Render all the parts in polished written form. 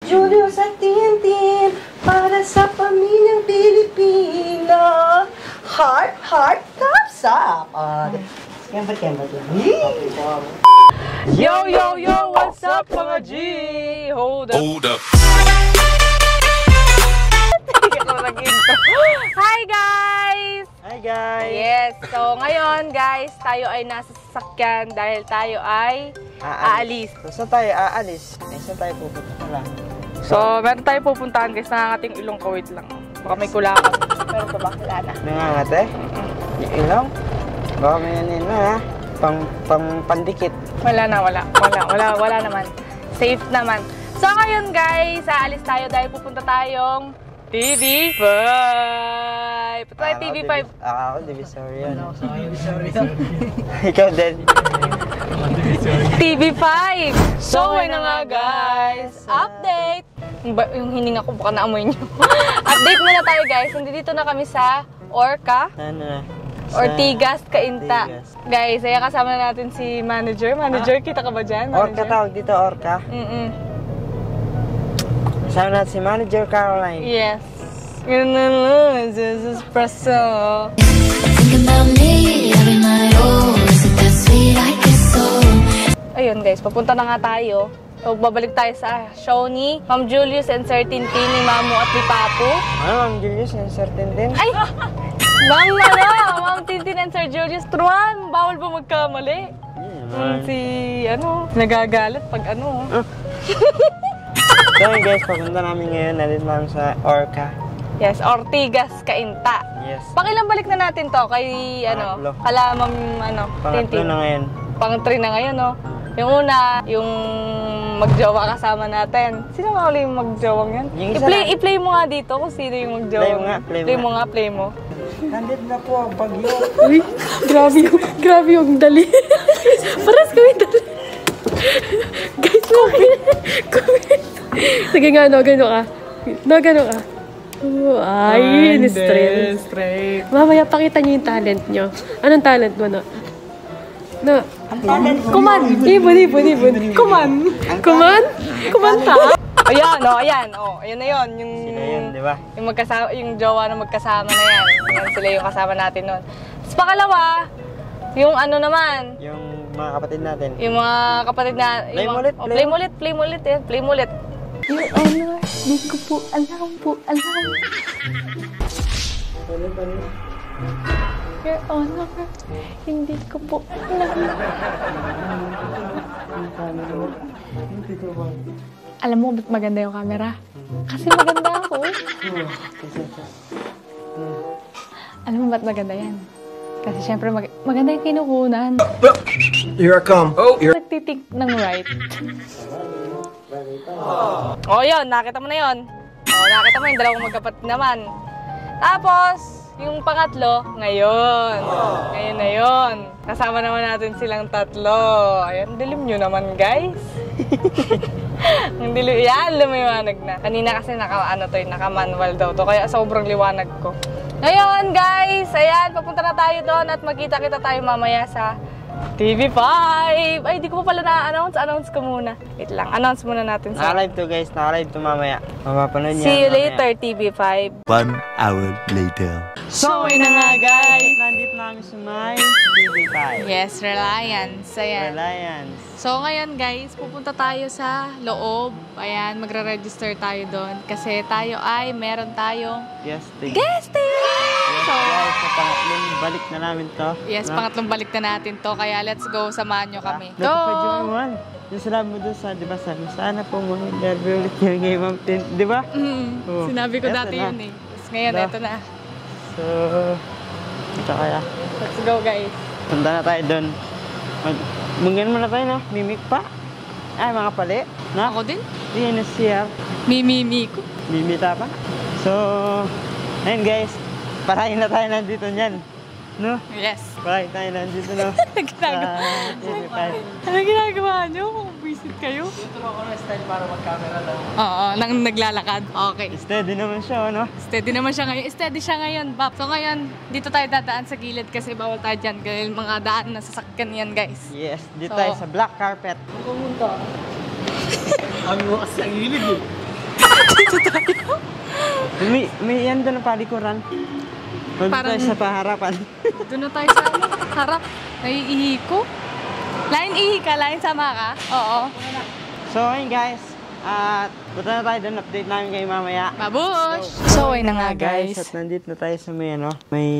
Julius at Tintin, para sa pamilyang Pilipina. Heart, heart, thumbs up. Kembat lang. Yo, yo, yo, what's up mga G? Hold up. Hi guys! Hi guys! Yes, so ngayon guys, tayo ay nasa sasakyan dahil tayo ay aalis. So saan tayo aalis? Saan tayo pupunta pala? So, meron tayo pupuntahan guys, nangangating ilong ko, wait lang. Baka may kulangan. Meron pa ba? Wala na. Nangangate? Yung ilong? Baka may yanin na ha? Pandikit. Wala naman. Safe naman. So ngayon guys, aalis tayo dahil pupunta tayong TV5! Punta tayo TV5. Ako, Divisory yan. Ikaw din. TV5! So, ayun na nga guys. Update! Yung hininga ko, baka naamoy nyo. Update muna tayo guys. Nandito na kami sa Orca. Ortigas, Cainta. Guys, ay kasama natin si Manager. Manager, kita ka ba dyan? Orca tawag dito, Orca? Kasama natin si Manager Caroline. Yes. Yun na lang, this is Presso. Ayun guys, papunta na nga tayo. So, babalik tayo sa show ni Ma'am Julius and Sir Tintin, ni Mamu at ni Papu. Ano, Ma'am Julius and Sir Tintin? Ay! Ma'am Tintin and Sir Julius. Truan, bawal ba magkamali? Nagagalit pag ano. So guys, papunta namin ngayon. Nandito namin sa Orca. Yes, Ortigas, Cainta. Yes. Pangilang balik na natin to kay kala Ma'am Tintin. Pangatlo na ngayon. Pang-3 na ngayon, no? Yung una, yung magjowa kasama natin. Sino nga ulit yung magjowang yan? I-play mo nga dito kung sino yung magjowang. Play mo. Nandito na po ang bagyo. Uy, grabe yung dali. Paras kami dali. Guys, comment. Sige nga, gano'n ka. Ay, straight. Mamaya, pakita niyo yung talent niyo. Anong talent mo, no? Kuman! Ibon! Kumanta! Ayan na yun. Sino yun, di ba? Yung jowa na magkasama na yan. Yan sila yung kasama natin nun. Tapos pangalawa, yung ano naman. Yung mga kapatid natin. Yung mga kapatid na... Play mo ulit. Your Honor, di ko po alam. Your Honor, hindi ko po alam. Alam mo ba't maganda yung camera? Kasi maganda ako. Alam mo ba't maganda yan? Kasi syempre maganda yung kinukunan. Here I come. Nagtitik ng right. Yun. Nakita mo na yun. Nakita mo yung dalawang magkapatid naman. Tapos, yung pangatlo, ngayon. Ngayon na yun. Kasama naman natin silang tatlo. Ayan, dilim nyo naman, guys. Ang dilim. Yan, lumiwanag na. Kanina kasi naka-manual daw to. Kaya sobrang liwanag ko. Ngayon, guys, ayan, papunta na tayo doon at magkita-kita tayo mamaya sa TV5! Ay, di ko pa pala na-announce. Announce ko muna. Wait lang, announce muna natin sa... Naka-live to guys, naka-live to mamaya. Mapapanood niya. See you later, TV5. 1 hour later. So, yun na nga, guys. Nandito namin sa may TV5. Yes, Reliance. Ayan. Reliance. So, ngayon, guys, pupunta tayo sa loob. Ayan, magre-register tayo doon. Kasi tayo ay meron tayong... Guesting! Yes, guys, sa pangatlong balik na namin to. Yes, pangatlong balik na natin to. Kaya let's go, samahan nyo kami. Go! Yung salam mo dun sa, di ba, sana po mo interview ulit yung Game of Tin, di ba? Sinabi ko dati yun eh. Tapos ngayon, eto na. So, ito kaya. Let's go, guys. Punta na tayo dun. Munggan mo na tayo, no? Mimik pa. Ay, mga pali. No? Ako din? Yan na siya. Mimimi ko. Mimita pa. So, ayun guys. Parahin na tayo nandito niyan. No? Yes. Parahin tayo nandito, no? Ano ginagawa nyo kung visit kayo? Tuturo ko na style para mag-camera lang. Oo, nang naglalakad. Okay. Steady naman siya, no? Steady naman siya ngayon. Steady siya ngayon, Bap. So ngayon, dito tayo dadaan sa gilid kasi bawal tayo dyan. Kasi mga daan na sasakyan yan, guys. Yes, dito tayo sa black carpet. Pumunta. Kami mo kasi ang gilid eh. Dito tayo. May yan doon na palikuran. Doon Parang- tayo sa paharapan. Doon na tayo sa harap. Naiihi ko. Lain ihi ka, lain sama ka. Oo. So, ayun guys. At punta na tayo doon. Update namin kayo mamaya. Babush! So, ayun na nga guys. At nandito na tayo sa may may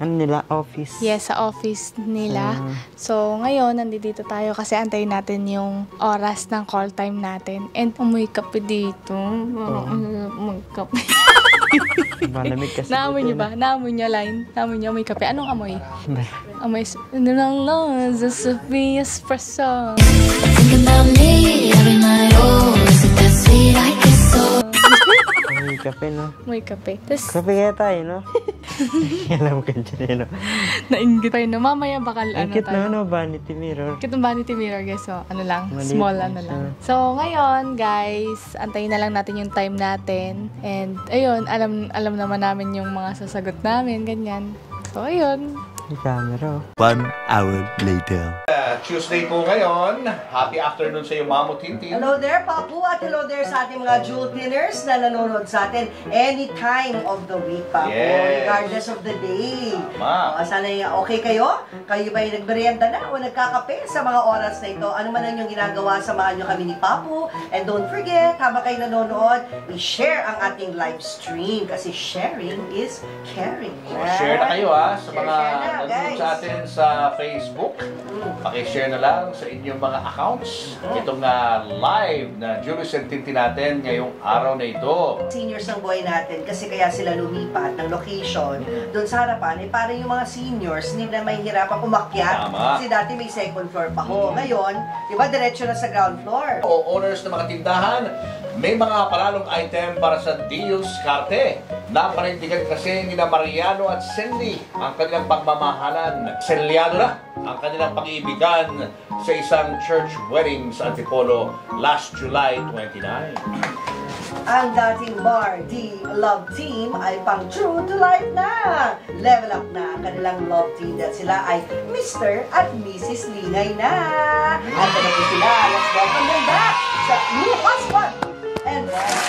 nila, office. Yes, sa office nila. So, ngayon, nandito tayo kasi antayin natin yung oras ng call time natin. And amoy kape dito. Magkape. Malamig kasi. Naamoy niyo ba? Naamoy niyo, Line? Naamoy niyo, amoy kape. Anong amoy? Amoy, ano lang lang, Sophia Espresso. Think about me every night, oh, is it that sweet I guess so? May kape, no? Amoy kape. Tapos, Kape kaya tayo, no? Alam ka dyan, no? nainggit tayo na. Mamaya bakal, Ang ano cute tayo. na, no? Vanity mirror. Kitong vanity mirror, guys. So, ano lang, Maliit small lang ano siya. lang. So, ngayon, guys, antayin na lang natin yung time natin. And, ayun, alam naman namin yung mga sasagot namin, ganyan. So, ayun. May camera, oh. 1 hour later. Tuesday po ngayon. Happy afternoon sa iyo, Mamo Tintin. Hello there, Papu, at hello there sa ating mga jewel thinners na nanonood sa atin any time of the week, Papu, Yes. regardless of the day. Tama. Sana okay kayo? Kayo ba yung nagmerienda na o nagkakape sa mga oras na ito? Ano man ang inyong ginagawa, samahan nyo kami ni Papu. And don't forget, habang kayo nanonood, i-share ang ating live stream kasi sharing is caring. Share na kayo sa mga Share na, nandun guys. sa atin sa Facebook. Pakishare na lang sa inyong mga accounts. Itong live na Julius and Tintin natin ngayong araw na ito. Seniors ang buhay natin kasi kaya sila lumipat ng location doon sa harapan eh parang yung mga seniors hindi na may hirapan umakyat. Tama. Kasi dati may second floor pa ho. Ngayon, di ba diretso na sa ground floor? O owners ng mga tindahan, may mga palalong item para sa Deals Karte. Napanindigan kasi ni na Mariano at Cindy ang kanilang pagmamahalan. Selyado na ang kanilang pag-iibigan sa isang church wedding sa Antipolo last July 29. Ang dating bar, the love team ay pang true to life na. Level up na ang kanilang love team dahil sila ay Mr. at Mrs. Lingay na. At ano po sila, let's welcome them back sa new husband and wife.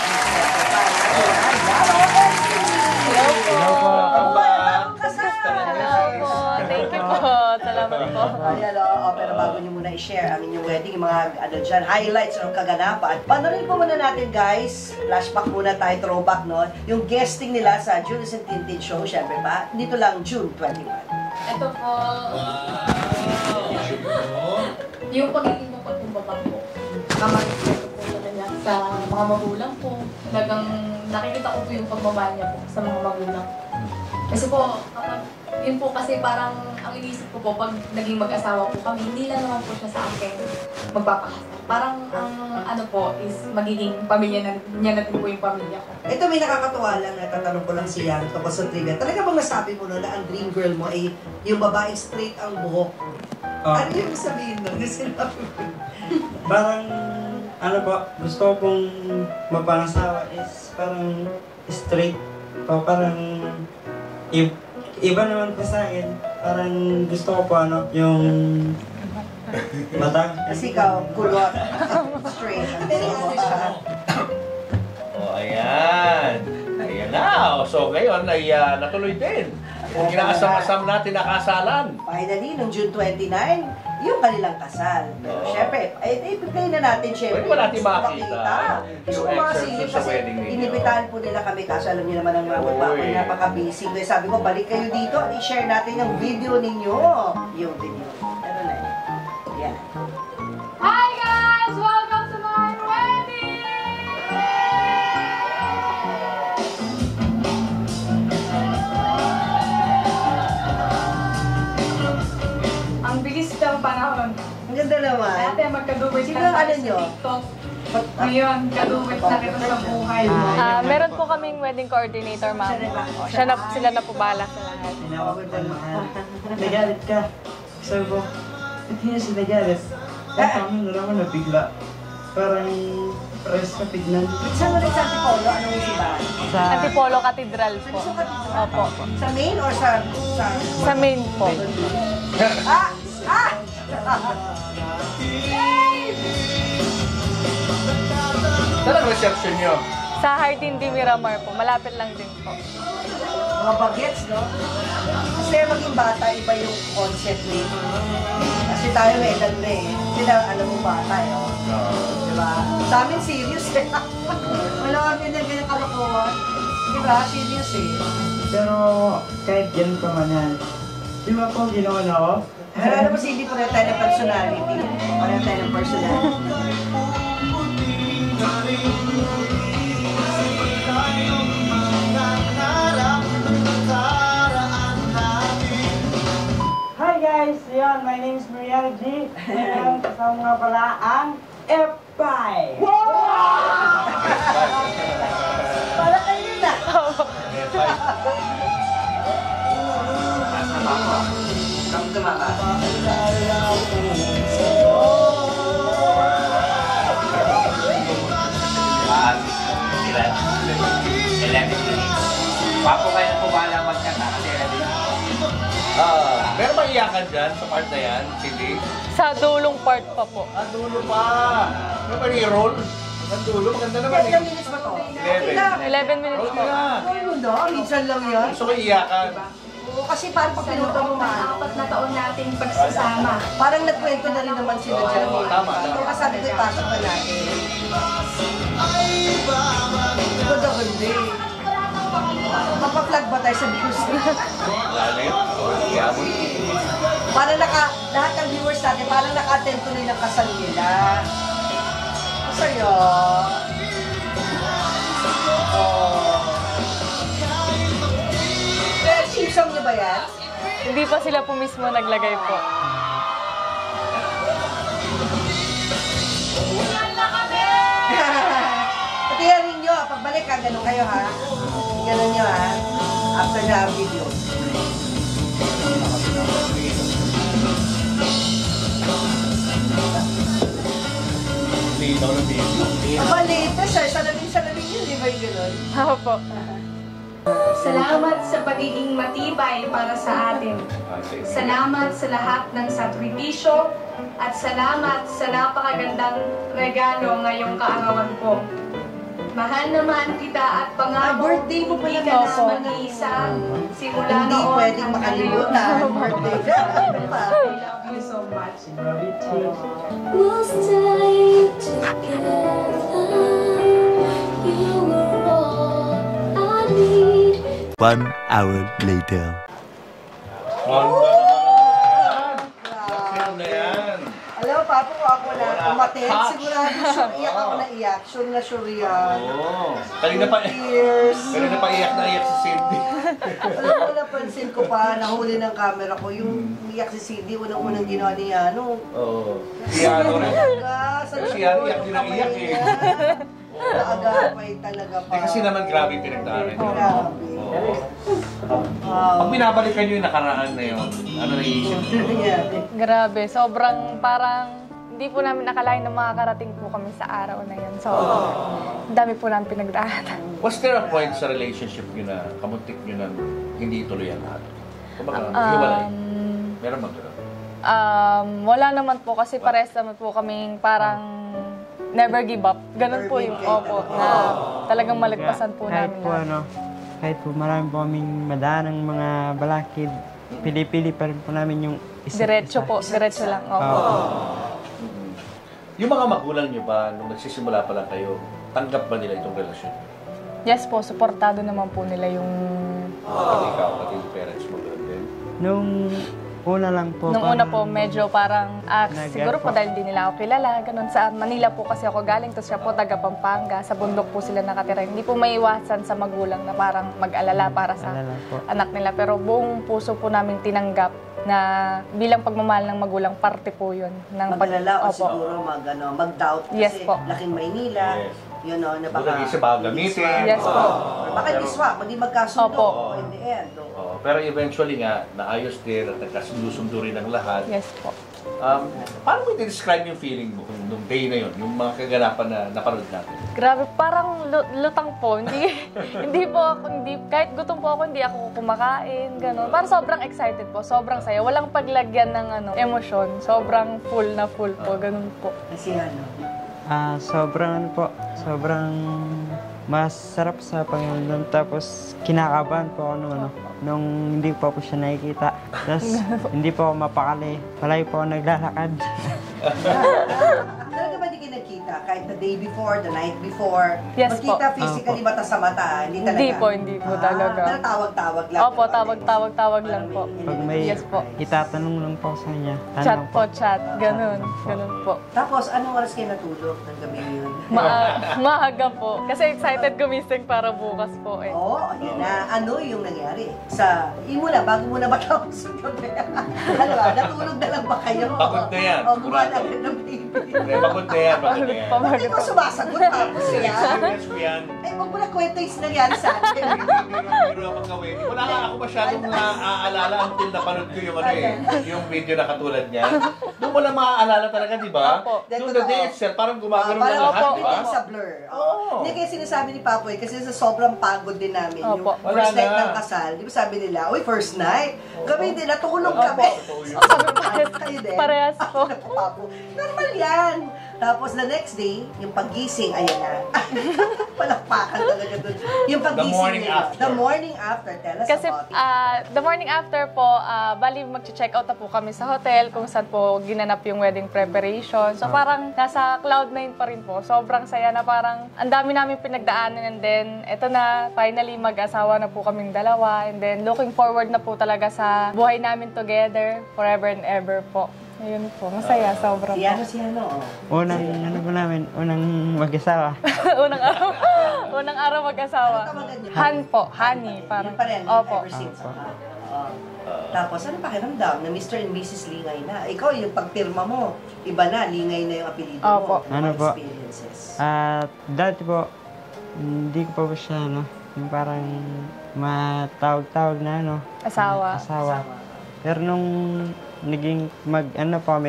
Hello po. Ang bagong kasal. Hello po. Thank you po. Salamat po. Ayan, pero bago nyo muna i-share ang inyong wedding, yung mga dyan, highlights ng kaganapan. Panorin po muna natin guys, flashback muna tayo, throwback no, yung guesting nila sa Julius and Tintin Show, syempre pa, dito lang June 21. Ito po. Yung pagiging mapagkumbabang po. Kamarispeto po talaga sa mga magulang po. Talagang nakikita ko po yung pagmamahal niya po sa mga magulang. Kasi po, kapag, yun po kasi parang ang inisip ko po, pag naging mag-asawa po kami, hindi lang naman po siya sa akin magpapakasal. Parang ang ano po is magiging pamilya niya na din po yung pamilya ko. Ito may nakakatuwa lang, natatanong ko lang siya tungkol sa trivia. Talaga bang nasabi mo no, na ang dream girl mo ay yung babae straight ang buhok? Ano yung sabihin nun? Yung sinabi mo? Parang, ano po, gusto ko pong mapangasawa is parang straight po, parang iba naman po sa akin. Parang gusto ko po ano, yung mata. Kasi ikaw, kulot. Straight. Ayan. Ayan na. So ngayon ay natuloy din. Kung inaasam-asam natin na kasalan. Finally, noong June 29, yung kanilang kasal. Pero syempre, i-play na natin syempre. Pwede ba natin makita Gusto ko yung mga excerpt silip sa kasi wedding ninyo? inibitahan po nila kami kaso alam niyo naman ang mga magpapay Uy. napaka-busy. Kaya sabi ko, balik kayo dito at i-share natin yung video ninyo. Yung video. Ano na yun? Yan. Hi guys! Welcome to my wedding! Ang bilis ng panahon. Ang ganda naman. Dati magkaduwit Sino na ang ano tayo nyo? sa TikTok. Ngayon, kaduwit na kita sa buhay mo. Meron po kaming wedding coordinator, ma'am. Sila na po bala sa lahat. Nagalit ka. Sabi ko, hindi na siya nagalit. Paano na naman nabigla? Parang press ka tignan. Saan mo rin sa Antipolo? Anong isibahan? Sa... Antipolo Cathedral po. Opo. Sa main or sa... Sa main po. Ah! Ah! Saan ang reception nyo? Sa Hardin Miramar po, malapit lang din po. Mga bagets, no? Kasi maging bata, iba yung concept nito. Kasi tayo may edad na eh. Sila, alam mo, bata eh. Oh. Diba? Sa amin, serious eh. Wala kami na ganyan kalokohan. Diba? Serious eh. Pero kahit yan pa man yan, di ba po ginawa na ako? Alam mo, hindi pareho tayo ng personality. Pareho tayo ng personality. Hi guys! Yan, my name is Mariano G. And kasama nga pala ang F5! Para kayo na! Papo kayo na pumalaman ka na kasi Meron ba iyakan dyan sa part na yan, Cindy? Sa dulong part pa po. Dulo pa! Meron ba ni-roll? Ang dulo, maganda naman eh. Ilang minutes ba to? 11 minutes Roll po. na! Ano na? Minsan lang yan. Gusto ko iyakan. Oo, kasi parang pag pinuto mo maano. 4 na taon nating pagsasama. Parang nagkwento na rin naman sila dyan. Oo, tama. Kaya sabi ko, ipasok na natin. Good ako hindi. Mapaplag ba tayo sa views? Lalit. Yabon. Parang lahat ng viewers natin, parang naka-attend tuloy ng kasal nila. Masaya. Oh. Pero team song niyo ba yan? Hindi pa sila po mismo naglagay po. Patiyarin nyo, pagbalik ha, ganun kayo ha. Ganun nyo ha. After the video. Linaw ng video. Aba, latest ha. Salamin yun, di ba yung ganun? Opo. Salamat sa pagiging matibay para sa atin. Salamat sa lahat ng sakripisyo at salamat sa napakagandang regalo ngayong kaarawan ko. Mahal naman kita at pangako, birthday mo pala hindi ka na. na mag-iisa. Simula Hindi noon pwedeng hanggang makalimutan. ngayon. Birthday. I love you so much. We'll stay together. You were all I need. 1 hour later. Ano na yan? Alam mo, Papo, kung ako na Wala. umatin, Touch. sigurado sure iyak ako na iyak. Sure na sure yan. Oo. Kanina pa Tears. iyak na iyak si Cindy. Alam mo, napansin ko pa, nahuli ng camera ko, yung iyak si Cindy, unang-unang ginawa ni Yano. Oo. Si Yano rin. Si Yano iyak din ang iyak eh. Naagapay talaga pa. Eh kasi naman grabe yung pinagdaanan niyo. Grabe. Oo. Pag binabalikan niyo yung nakaraan na yun, ano naiisip niyo? Grabe, sobrang parang hindi po namin nakalain na makakarating po kami sa araw na yun. So, dami po namin pinagdaanan. Was there a point sa relationship niyo na kamuntik niyo na hindi tuloy ang lahat? Kumbaga, hiwalay. Meron ba gano'n? Wala naman po kasi pares naman po kaming parang never give up. Ganun po yung opo na talagang malagpasan po Kahit namin. po kahit po marami po kaming madaan ng mga balakid, pili-pili pa rin po namin yung isa't Diretso isa. po, diretso lang. Opo. Yung mga magulang niyo ba, nung nagsisimula pa lang kayo, tanggap ba nila itong relasyon? Yes po, suportado naman po nila yung... Pati ikaw, pati yung parents mo gano'n din. Nung una lang po. Nung una po, medyo parang, siguro po po. dahil di nila ako kilala, ganun. Sa Manila po kasi ako galing, tapos siya po taga Pampanga, sa bundok po sila nakatira. Hindi po maiwasan sa magulang na parang mag-alala para sa Alala po. anak nila. Pero buong puso po namin tinanggap na bilang pagmamahal ng magulang, parte po yun. Ng Mag-alala o Opo. siguro mag-doubt kasi Yes po. laking Maynila. Yes. Yun o, na Baka baka isa ba gamitin? Yes po. Or baka diswak, maging magkasundo Opo. in the end. o. Oo, pero eventually nga, naayos din at nagkasundo-sundo rin ang lahat. Yes po. Paano mo i-describe yung feeling mo nung day na yun, yung mga kaganapan na napanood natin? Grabe, parang lutang po. Hindi po ako, kahit gutom po ako, hindi ako kumakain, gano'n. Parang sobrang excited po, sobrang saya. Walang paglagyan ng emosyon. Sobrang full na full po, gano'n po. Kasi ano, Sobrang masarap sa Panginoon. Tapos kinakabahan po ako nung hindi pa po siya nakikita. Tapos hindi po ako mapakali. Palagi po ako naglalakad. Talaga ba di kayo nagkita? Kahit the day before, the night before? Yes Magkita po. physically, mata sa mata? Hindi talaga? Hindi po talaga. Pero tawag-tawag lang. Opo, tawag lang po. Pag may Yes po. itatanong lang po sa kanya. Chat po, chat. Ganun po. Tapos, anong oras kayo natulog ng gabi yun? Maaga po. Kasi excited gumising para bukas po eh. Oo, yan na. Ano yung nangyari? Bago muna matapos yung gabi. Ano ba, natulog na lang ba kayo? Pagod na yan. O, gumawa na rin ng baby. Pagod na yan. Hindi ko sumasagot tapos yan. Serious ko yan. Ay, huwag mo na kwento yung nangyari sa akin. Biro ako gawin. Wala nga ako masyadong naaalala until napanood ko yung yung video na katulad niya. Doon mo lang maaalala talaga, di ba? Doon the day itself, parang gumagano na lahat, di ba? Sa blur. Hindi kaya sinasabi ni Papoy, kasi sa sobrang pagod din namin, yung first night ng kasal, di ba sabi nila, uy, first night, gabi nila, tulog kami. Parehas po. Normal yan. Tapos the next day, yung paggising, ayan na. Palakpakan talaga dun. Yung paggising nila. The morning after. Tell us kasi, about it. the morning after po, bali mag-check out na po kami sa hotel kung saan po ginanap yung wedding preparation. So parang nasa cloud9 pa rin po. Sobrang saya na parang ang dami namin pinagdaanan and then eto na, finally mag-asawa na po kaming dalawa and then looking forward na po talaga sa buhay namin together forever and ever po. Ayun po, masaya, sobra po. Si ano? Unang mag-asawa. unang araw mag-asawa. Han po, Honey. Parang, Yun pa rin, opo. ever since. Tapos, ano pakiramdam na Mr. and Mrs. Lingay na? Ikaw, yung pagpirma mo, iba na, Lingay na yung apelido mo. Opo. Ano po? Experiences. Dati po, hindi ko pa po siya, yung parang matawag-tawag na, asawa. Pero nung naging mag-asawa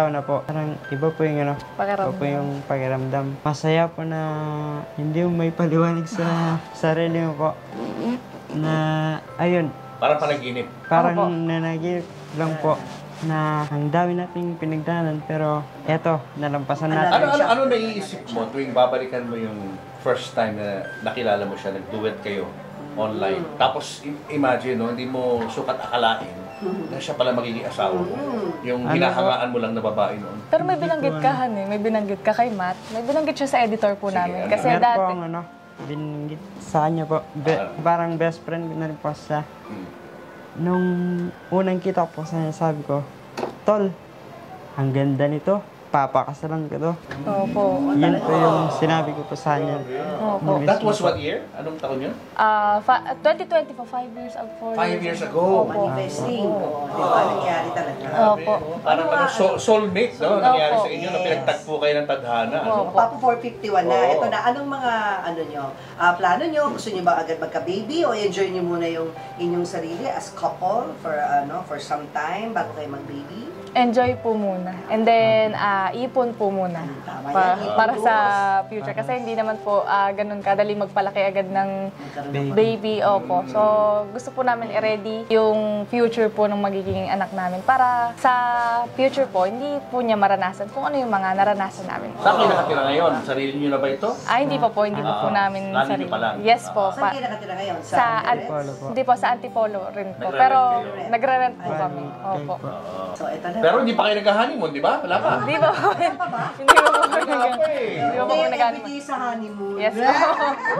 na po, parang iba po yung pakiramdam. Masaya po na hindi mo may paliwanag sa sarili mo po. Na, ayun. Parang panaginip. Parang nanaginip lang po na ang dami nating pinagdaanan pero eto, nalampasan natin. Ano naiisip mo tuwing babalikan mo yung first time na nakilala mo siya, nag-duet kayo online? Tapos imagine, hindi mo sukat akalain na siya pala magiging asawa mo. Yung hinahangaan mo lang na babae noon. Pero may binanggit ka, may binanggit ka kay Matt. May binanggit siya sa editor po namin. Kasi dati... Meron po binanggit sa kanya po. Parang best friend ko na rin po siya. Nung unang kita ko po sa kanya, sabi ko, Tol, ang ganda nito. Papakasalan ko to. Opo. Yun po yung sinabi ko po sa kanya. Opo. That was what year? Anong taon yun? 2020 po, 5 years ago. 5 years ago. Manifesting. Di ba? Nangyari talaga. Opo. Parang soulmate, no? Nangyari sa inyo na pinagtagpo kayo ng tadhana. Papo 451 na. Ito na. Anong mga plano nyo? Gusto nyo ba agad magka-baby o enjoy nyo muna yung inyong sarili as couple for some time bago kayo mag-baby? Enjoy po muna. And then, ipon po muna. Para sa future. Kasi hindi naman po ganun kadali magpalaki agad ng baby. Opo. So, gusto po namin i-ready yung future po ng magiging anak namin. Para sa future po, hindi po niya maranasan kung ano yung mga naranasan namin. Saan kayo nakatira ngayon? Sarili niyo na ba ito? Hindi pa po. Hindi po namin sarili. Yes po. Saan kayo nakatira ngayon? Sa Antipolo po. Hindi po, sa Antipolo rin po. Pero, nagre-rent po kami. Opo. So, ito na. Pero hindi pa kayo nag-honeymoon, di ba? Wala pa. Hindi ba? Hindi ba po nag-honeymoon? Hindi sa honeymoon. Yes po.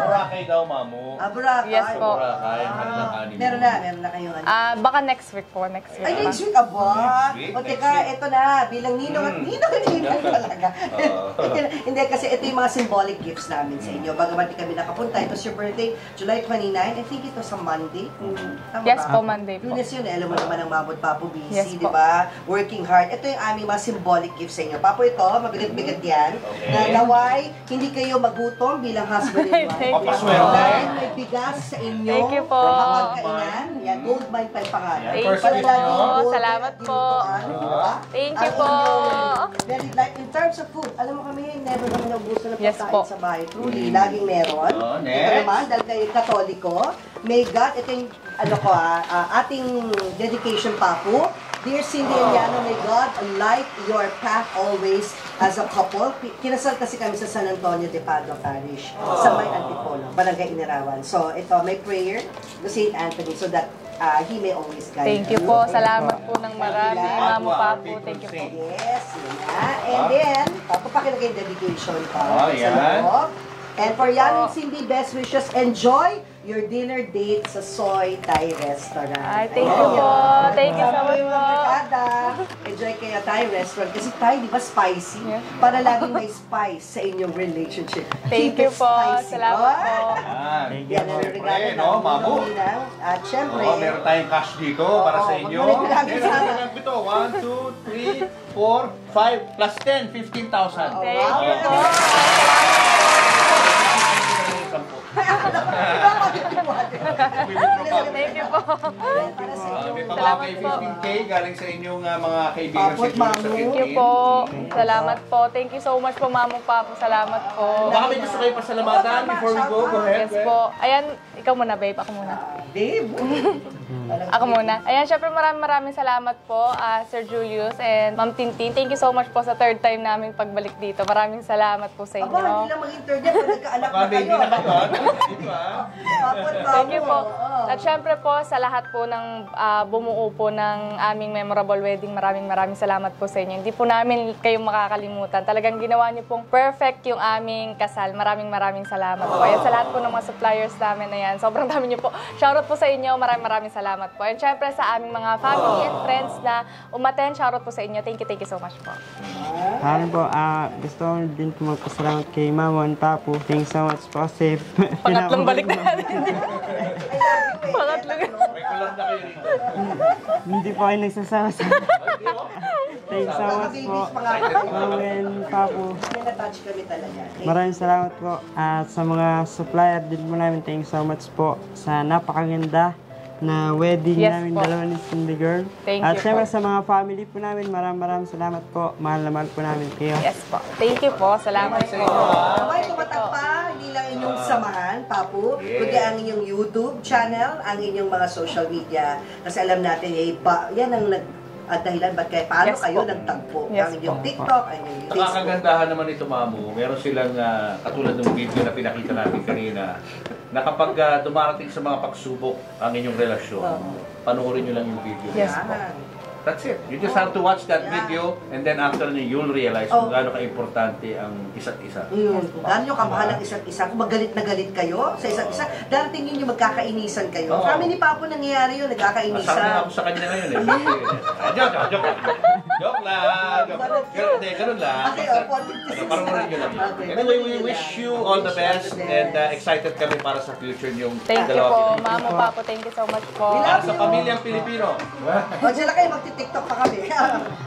Boracay daw, Mamu. Boracay. Yes po. Boracay, kanilang honeymoon. Meron na kayong Baka next week po. Next week. Ay, next week, aba. O teka, ito na. Bilang ninong at ninong talaga. Hindi, kasi ito yung mga symbolic gifts namin sa inyo. Bagaman di kami nakapunta. Ito your birthday, July 29. I think ito sa Monday. Yes po, Monday po. Lunes yun. Alam mo naman ang Mabot Papo busy, Yes di ba? Working hard. Ito yung aming mga symbolic gifts sa inyo. Papo, ito, mabigat-bigat yan. Na naway, hindi kayo magutom bilang husband and wife. Papaswerte. Dahil may bigas sa inyo. Thank you po. Pagkainan. Yan, gold mine pa yung pangalan. Thank you po. Salamat po. Thank you po. Like, in terms of food, alam mo kami, never kami naubusan ng Yes pagkain po. sa bahay. Truly, laging meron. Next. Ito naman, dahil kayo Katoliko, may God, ito yung, ating dedication, Papu. Dear Cindy and Yano, may God light your path always as a couple. Kinasal kasi kami sa San Antonio de Padua Parish, sa May Antipolo, Barangay Inarawan. So, ito, may prayer to St. Anthony so that he may always guide Thank you po. Salamat po ng marami. Mamo Papo. Thank you po. Yes, yun na. And then, papakilagay yung dedication pa sa yan. loob. And for Yan and Cindy, best wishes. Enjoy your dinner date sa Soy Thai Restaurant. Ay, thank you po. Thank you so much po. Enjoy kayo Thai Restaurant. Kasi Thai, di ba spicy? Para laging may spice sa inyong relationship. Thank you po. Salamat po. Yan ang regalo no, Mamu? At syempre, Meron tayong cash dito para sa inyo. Meron lang ito. 1, 2, 3, 4, 5, plus 10, 15,000. Thank you po. Thank you po. May pamamay 15K galing sa inyong mga kaibigan sa Julius sa Thank you po. Salamat po. Thank you so much po, Mamo Papo. Salamat po. Baka may gusto kayo pasalamatan before we go. Go ahead. Yes po. Ayan, ikaw muna, babe. Ako muna. Dave. Ako muna. Ayan, syempre maraming salamat po, Sir Julius and Ma'am Tintin. Thank you so much po sa third time namin pagbalik dito. Maraming salamat po sa inyo. Aba, hindi lang mag-interview pag nagkaanak na kayo. Thank you po. At syempre po, sa lahat po ng bumuo po ng aming memorable wedding, maraming salamat po sa inyo. Hindi po namin kayong makakalimutan. Talagang ginawa niyo pong perfect yung aming kasal. Maraming salamat po. Ayan, sa lahat po ng mga suppliers namin na yan. Sobrang dami niyo po. Shoutout po sa inyo. Maraming salamat po. And syempre sa aming mga family and friends na umaten, shoutout po sa inyo. Thank you so much po. Po, gusto ko din po magpasalamat kay Mama and Papo. Thank you so much po. Safe. Pangatlong balik na natin. Pangatlong. Hindi po kayo nagsasama sa Thank you so much po. Mama and Papo. Na-touch kami talaga. Maraming salamat po. At sa mga supplier din po namin, thank you so much po sa napakaganda na wedding namin, dalawa ni Cindy Girl. Thank At you syempre po. sa mga family po namin, maraming salamat po. Mahal na mahal po namin kayo. Yes po. Thank you po. Salamat po. Okay, tumatak pa, hindi lang inyong samahan, Papu, kundi ang inyong YouTube channel, ang inyong mga social media. Kasi alam natin, yan ang dahilan ba't kaya paano kayo nagtagpo. Ang inyong TikTok, ang inyong Facebook. Nakakagandahan naman ito, Mamu. Meron silang katulad ng video na pinakita natin kanina, na kapag dumarating sa mga pagsubok ang inyong relasyon, panoorin nyo lang yung video. Yes po. That's it. You just have to watch that video and then after nyo, you'll realize kung gaano ka-importante ang isa't isa. Gaano nyo kamahal ang isa't isa. Kung magalit na galit kayo sa isa't isa, darating yun yung magkakainisan kayo. Kami ni Papo nangyayari yun, nagkakainisan. Masarap na ako sa kanya ngayon eh. Joke lang. Joke lang. Ganun lang. Parang nyo lang. Anyway, we wish you all the best and excited kami para sa future yung Thank you dalawa. po, Mamo Papo. Thank you so much po. Para sa pamilyang Pilipino. O, sila kayo magti-TikTok pa kami.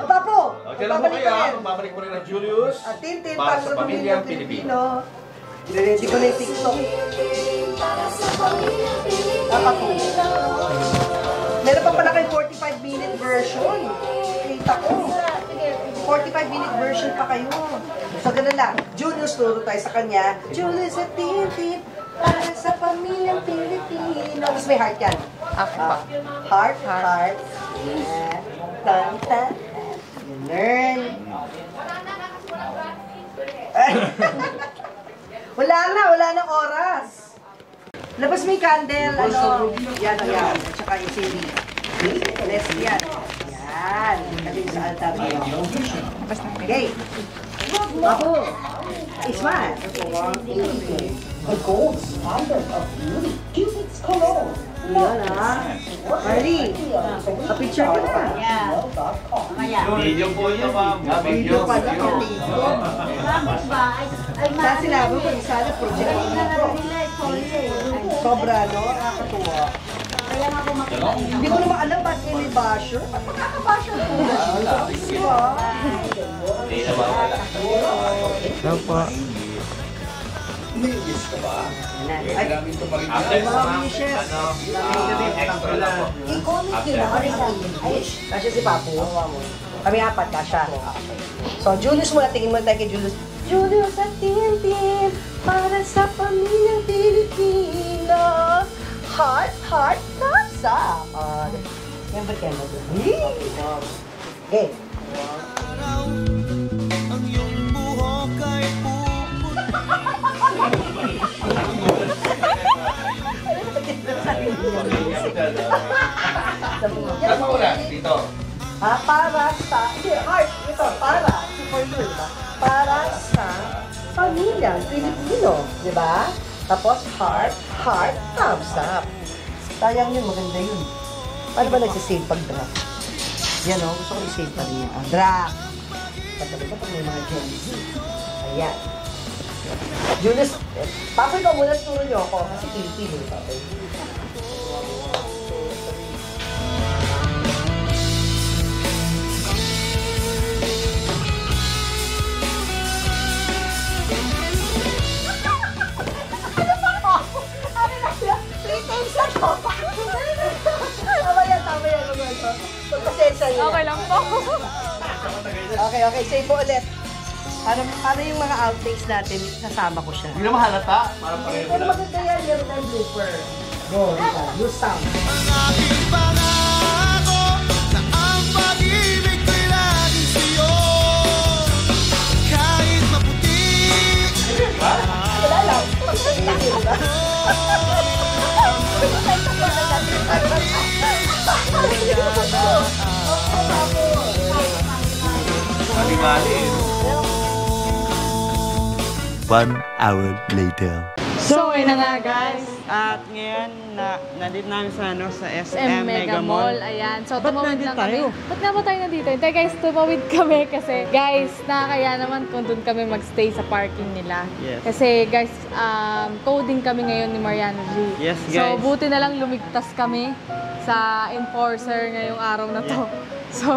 Papo! Diyan lang mo kayo, babalik mo rin ang Julius Tintin, para sa pamilyang Pilipino. Hindi ko na yung TikTok. Meron pa pala kayo 45-minute version. Kita ko. 45-minute version pa kayo. So, ganun lang. Julius, turo tayo sa kanya. Julius at Tintin, para sa pamilyang Pilipino. Tapos may heart yan. Heart. Yeah. Tan. Learn. Wala nang oras. Labas mo yung candle, yan. At saka yung sili. Let's yan. Yan. Tabi sa altar mo. Okay. Ako. Smile. A gold standard of beauty. Cupid's cologne. Yan Marley, a-picture ka pa. Video po yun, ma'am. Video pa lang. Saan sila mo kung sana project ko? Sobra, no? Nakakatuwa. Hindi ko naman alam ba't may basher. Ba't makakabasher po na siya? Diba? Hindi naman wala. Hello po. Ay, After mga wishes. extra lang po. I-comment nyo na. Kasya si Papo. Kami apat, kasya. So, Julius muna. Tingin muna tayo kay Julius. Julius at Tintin, para sa pamilyang Pilipino. Heart, thumbs up. Remember kayo. Okay. Para sa, hindi, heart, ito, para, for you, di ba? Para sa pamilyang Pilipino, di ba? Tapos, heart, thumbs up. Sayang yun, maganda yun. Paano ba nagsisave pag draft? Yan o, gusto ko i-save pa rin yan. Draft. Pagkabi ko pag may mga Gen Z. Ayan. Julius, papoy ko muna, turo niyo ako. Kasi Pilipino, papoy. Okay lang po. Okay, save po ulit. Para yung mga outtakes natin, sasama ko siya. Hindi naman halata. Para pareho Pero lang. maganda yan, meron tayong blooper. Go, Rita. Use sound. Wala lang. Mali-mali. 1 hour later. So, yun na nga guys. At ngayon, nandito namin sa, sa SM SM Mega Mall. Ayan. So, Ba't tumawid nandito lang kami. tayo? Ba't nga ba tayo nandito? Hindi guys, tumawid kami kasi guys, nakakaya naman kung doon kami magstay sa parking nila. Yes. Kasi guys, coding kami ngayon ni Mariano G. Yes, So, guys. buti na lang lumigtas kami sa enforcer ngayong araw na to. So,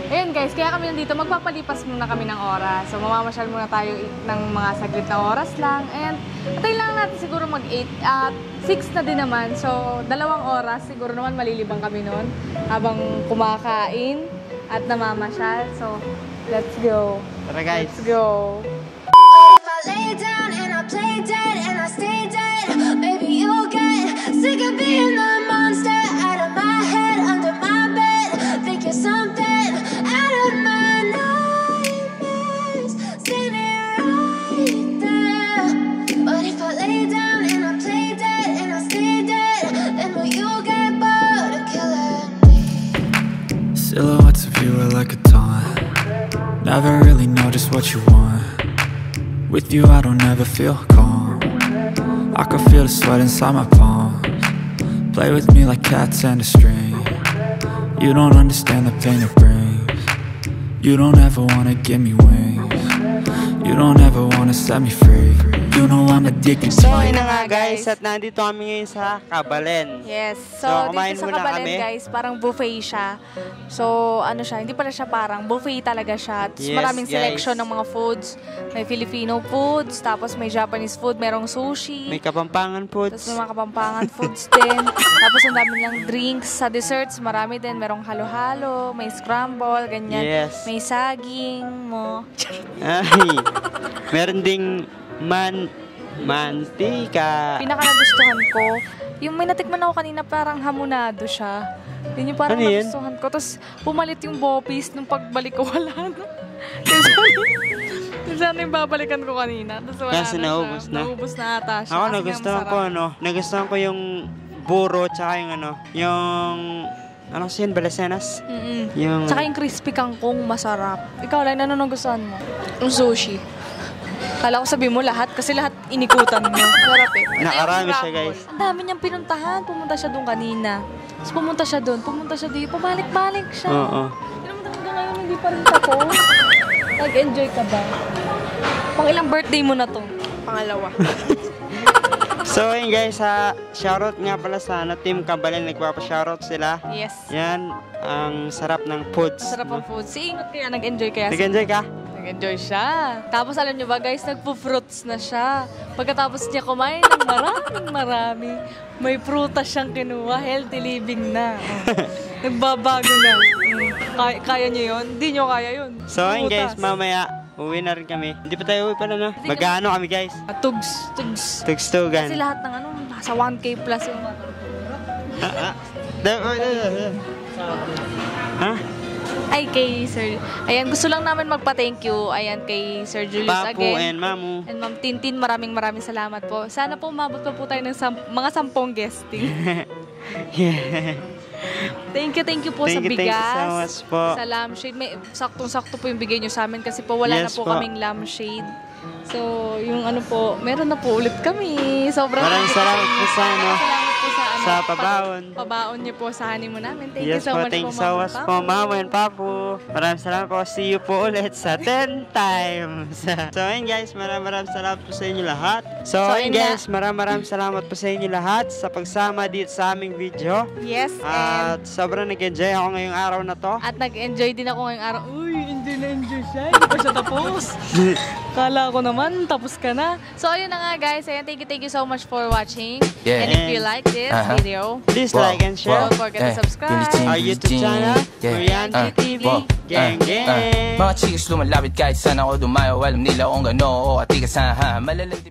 ayun guys, kaya kami nandito, magpapalipas muna kami ng oras. So, mamamasyal muna tayo ng mga saglit na oras lang. And, atayin lang natin siguro mag-8 at 6 na din naman. So, 2 oras, siguro naman malilibang kami noon habang kumakain at namamasyal. So, let's go. Tara guys. Let's go. If I lay down and I play dead and I stay dead, maybe you'll get sick of being the monster out of my head, under my bed. Think you're something out of my nightmares, standing right there. But if I lay down and I play dead and I stay dead, then will you get bored of killing me? Silhouettes of you are like a taunt. Never really know just what you want. With you I don't ever feel calm. I can feel the sweat inside my palms. Play with me like cats and a string. You don't understand the pain it brings. You don't ever wanna give me wings. You don't ever wanna set me free. You know I'm addicted to So, you. yun na nga guys, at nandito kami ngayon sa Kabalen. Yes. So, So, kumain dito sa muna Kabalen, kami. guys, parang buffet siya. So, ano siya, hindi pala siya parang buffet talaga siya. Tapos Yes, maraming guys. selection ng mga foods. May Filipino foods, tapos may Japanese food, merong sushi. May Kapampangan Tapos foods. may mga Kapampangan foods din. Tapos ang dami niyang drinks. Sa desserts, marami din. Merong halo-halo, may scramble, ganyan. Yes. May saging mo. Ay, meron ding mantika. Pinaka nagustuhan ko, yung may natikman ako kanina parang hamonado siya. Yun yung parang Ano yun? nagustuhan ko. Tapos pumalit yung bopis nung pagbalik ko, wala na. Yung sana yung babalikan ko kanina. Tapos wala Kasi na naubos siya. na. Naubos na ata siya. Ako Kasi nga nagustuhan ko masarap. nagustuhan ko yung buro tsaka yung ano kasi yun, balasenas? Yung Tsaka yung crispy kangkong masarap. Ikaw lang, ano nagustuhan mo? Yung sushi. Kala ko sabi mo lahat kasi lahat inikutan mo. Sarap eh. nakarami siya guys. Ang dami niyang pinuntahan. Pumunta siya doon kanina. Tapos pumunta siya doon. Pumunta siya dito. Pabalik-balik siya. Oo. Pero hanggang ngayon hindi pa rin tapos. Nag-enjoy ka ba? Pang ilang birthday mo na to? Pangalawa. So ayun guys, shoutout nga pala sa Team Kabalen, nagpapa-shoutout sila. Yes. Yan, ang sarap ng foods. Masarap ang food. Si Ingot kaya nag-enjoy kaya. Nag-enjoy ka? Nag-enjoy siya. Tapos alam niyo ba guys, nagpo-fruits na siya. Pagkatapos niya kumain ng marami. May prutas siyang kinuha. Healthy living na. Nagbabago na. Kaya niyo yun? Hindi niyo kaya yun. So ayun guys, Prutas. mamaya uwi na rin kami. Hindi pa tayo uwi pala no? Magkano kami guys? Tugs. Tugstugan. Kasi lahat ng ano, nasa 1K plus yung Ha? Ay, kay Sir. Ayan, gusto lang namin magpa-thank you. Ayan, kay Sir Julius Papu again. and Mamu. And Ma'am Tintin, maraming salamat po. Sana po umabot pa po tayo ng mga 10 guesting. Yeah. Thank you po sa bigas. Thank you so much po. Sa lampshade. May saktong-sakto po yung bigay nyo sa amin kasi po wala na Yes po po. kaming lampshade. So, yung ano po, meron na po ulit kami. Sobrang Maraming salamat po sa ano. Salamat po sa ano. Sa pabaon. Pabaon niyo po sa honeymoon namin. Thank you Yes so po, much thank po, you so Mama much Papu. po, Mama and Papu. Maraming salamat po. See you po ulit sa 10 times. So, ayun guys, maraming salamat po sa inyo lahat. So, ayun guys, maraming salamat po sa inyo lahat sa pagsama dito sa aming video. Yes, At sobrang nag-enjoy ako ngayong araw na to. At nag-enjoy din ako ngayong araw. Uy, enjoy na enjoy siya. Hindi pa siya tapos. Kala ko naman, tapos ka na. So, ayun na nga guys. Ayan, thank you so much for watching. Yeah. And if you like this video, please like and share. Don't forget to subscribe. Our YouTube channel, Marianchi TV. Gang, gang. Mga chicks lumalapit kahit saan ako dumayo. Alam nila kung gano o atigas ha. Malalandi